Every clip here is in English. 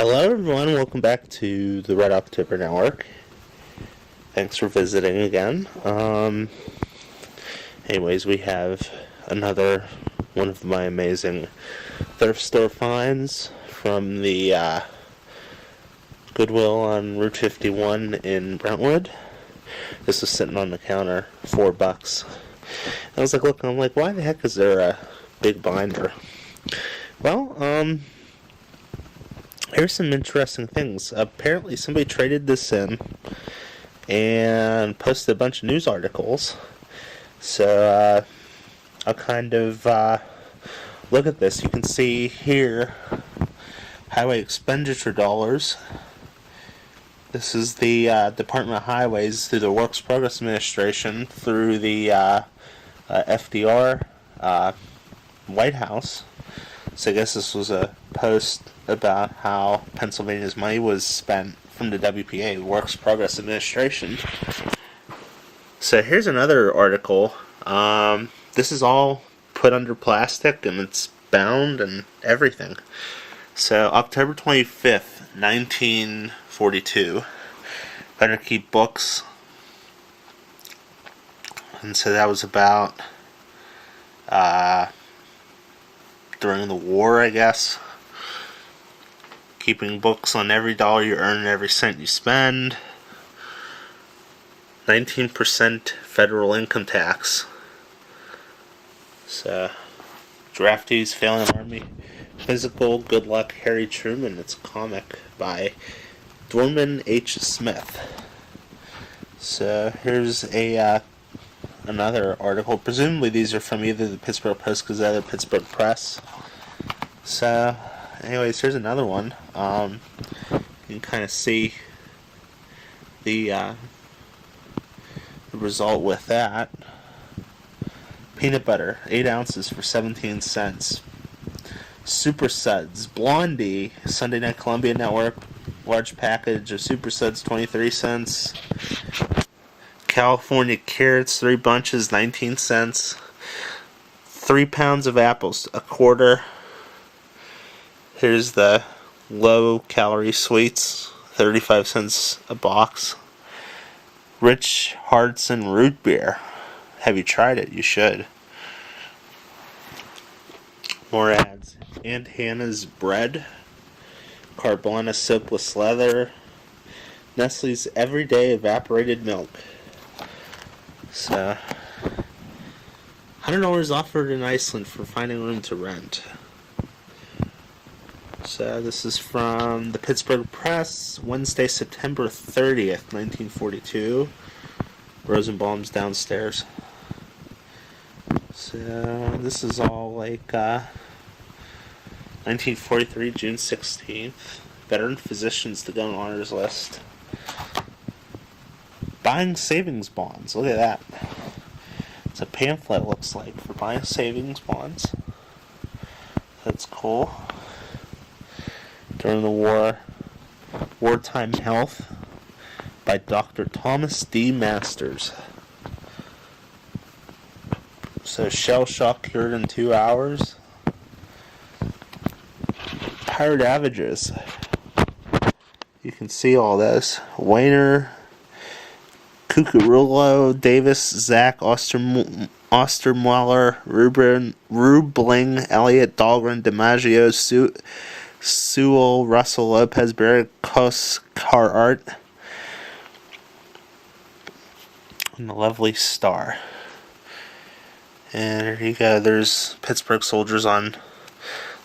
Hello everyone, welcome back to the Red October Network. Thanks for visiting again. Anyways, we have another one of my amazing thrift store finds from the Goodwill on Route 51 in Brentwood. This was sitting on the counter, $4. I was looking, I'm like, why the heck is there a big binder? Well, here's some interesting things. Apparently somebody traded this in and posted a bunch of news articles. So I'll kind of look at this. You can see here highway expenditure dollars. This is the Department of Highways through the Works Progress Administration through the FDR White House. So I guess this was a post about how Pennsylvania's money was spent from the WPA, Works Progress Administration. So here's another article. This is all put under plastic and it's bound and everything. So October 25th, 1942. Better keep books. And so that was about during the war, I guess. Keeping books on every dollar you earn and every cent you spend. 19% federal income tax. So, draftees failing Army physical, good luck, Harry Truman. It's a comic by Dorman H. Smith. So, here's a another article. Presumably these are from either the Pittsburgh Post Gazette or Pittsburgh Press. So, anyways, here's another one. You can kind of see the result with that. Peanut butter, 8 ounces for 17 cents. Super Suds, Blondie, Sunday Night Columbia Network, large package of Super Suds, 23 cents. California carrots, 3 bunches, 19 cents. 3 pounds of apples, a quarter. Here's the low-calorie sweets, 35 cents a box. Rich Hartson root beer. Have you tried it? You should. More ads. Aunt Hannah's bread. Carvana soapless leather. Nestle's everyday evaporated milk. So, $100 offered in Iceland for finding room to rent. So this is from the Pittsburgh Press, Wednesday, September 30th, 1942. Rosenbaum's downstairs. So this is all 1943, June 16th. Veteran physicians to go on honors list. Buying savings bonds. Look at that. It's a pamphlet, looks like, for buying savings bonds. That's cool. During the war, Wartime Health by Dr. Thomas D. Masters. So, shell shock cured in 2 hours. Pirate averages. You can see all this. Wayner, Cucurullo, Davis, Zach, Ostermuller, Rubling, Elliott, Dahlgren, DiMaggio, Sewell, Russell, Lopez, Barrett, Kos, Carart, and the lovely Star. And here you go. There's Pittsburgh soldiers on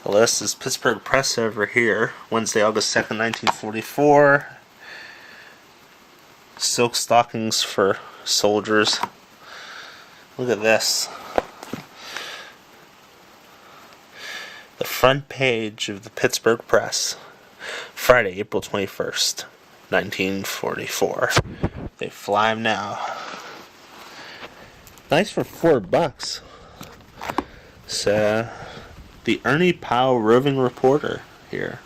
the list. This is Pittsburgh Press over here. Wednesday, August 2nd, 1944. Silk stockings for soldiers. Look at this. The front page of the Pittsburgh Press. Friday, April 21st, 1944. They fly them now. Nice for $4. So, the Ernie Powell roving reporter here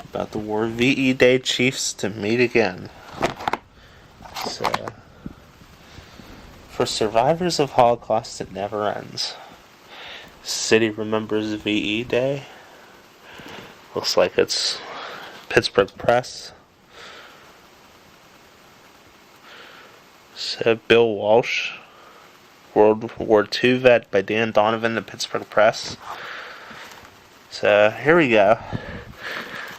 about the war. VE Day Chiefs to meet again. So, for survivors of Holocaust, it never ends. City remembers VE Day. Looks like it's Pittsburgh Press. So Bill Walsh, World War II vet by Dan Donovan, the Pittsburgh Press. So here we go.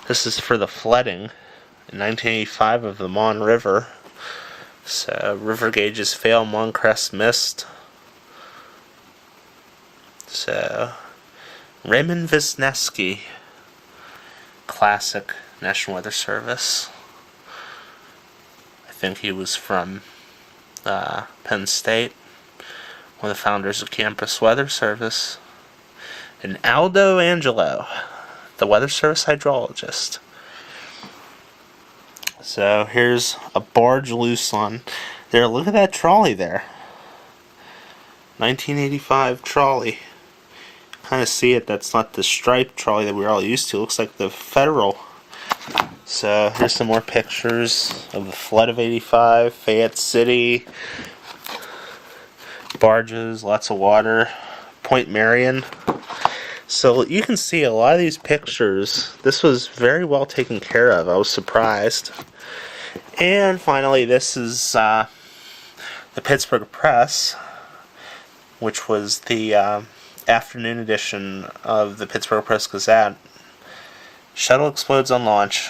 This is for the flooding in 1985 of the Mon River. So river gauges fail, Mon crest missed. So Raymond Wisniewski, classic National Weather Service. I think he was from Penn State, one of the founders of Campus Weather Service. And Aldo Angelo, the Weather Service hydrologist. So here's a barge loose on there. Look at that trolley there. 1985 trolley. Kind of see it. That's not the striped trolley that we're all used to. It looks like the Federal. So here's some more pictures of the flood of 85. Fayette City. Barges, lots of water. Point Marion. So you can see a lot of these pictures. This was very well taken care of. I was surprised. And finally, this is the Pittsburgh Press, which was the afternoon edition of the Pittsburgh Post Gazette. Shuttle explodes on launch.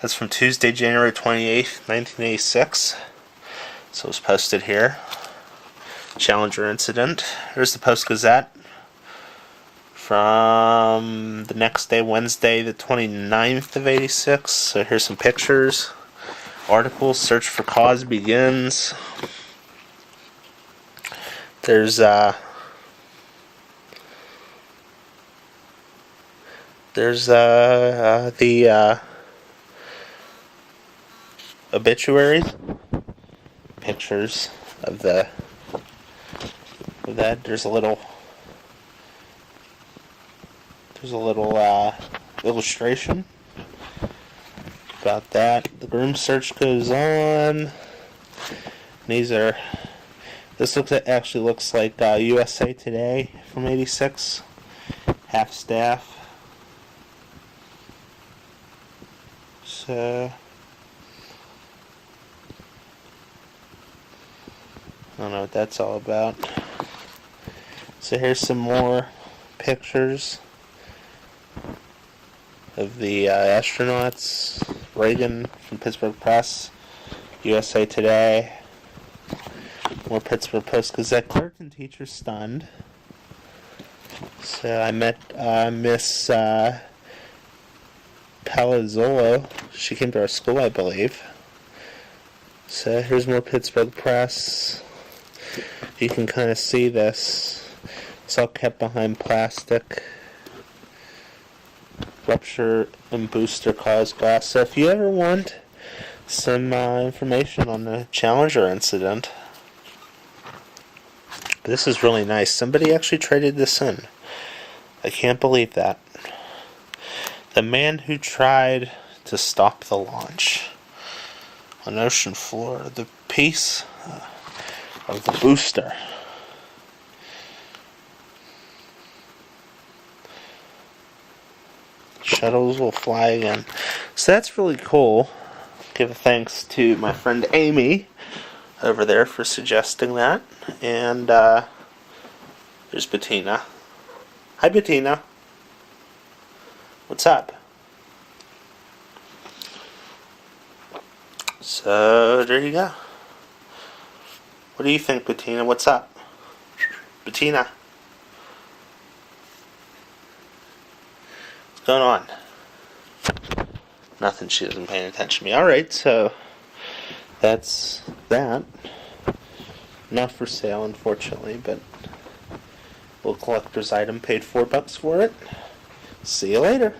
That's from Tuesday, January 28th, 1986. So it was posted here. Challenger incident. Here's the Post Gazette from the next day, Wednesday, the 29th of 86. So here's some pictures. Articles, search for cause begins. There's the obituaries, pictures of that. There's a little illustration about that. The groom search goes on. This actually looks like USA Today from 86. Half staff. So I don't know what that's all about. So here's some more pictures of the astronauts. Reagan from Pittsburgh Press, USA Today. More Pittsburgh Post Gazette. Clerk and teacher stunned. So I met Miss Palazzolo. She came to our school, I believe. So here's more Pittsburgh Press. You can kind of see this. It's all kept behind plastic. Rupture and booster cause glass. So if you ever want some information on the Challenger incident, this is really nice. Somebody actually traded this in. I can't believe that. The man who tried to stop the launch on ocean floor. The piece of the booster. Shuttles will fly again. So that's really cool. Give thanks to my friend Amy over there for suggesting that. And there's Bettina. Hi, Bettina. What's up? So there you go. What do you think, Bettina? What's up? Bettina. What's going on? Nothing. She isn't paying attention to me. Alright, so that's that. Not for sale, unfortunately, but a little collector's item. Paid $4 for it. See you later.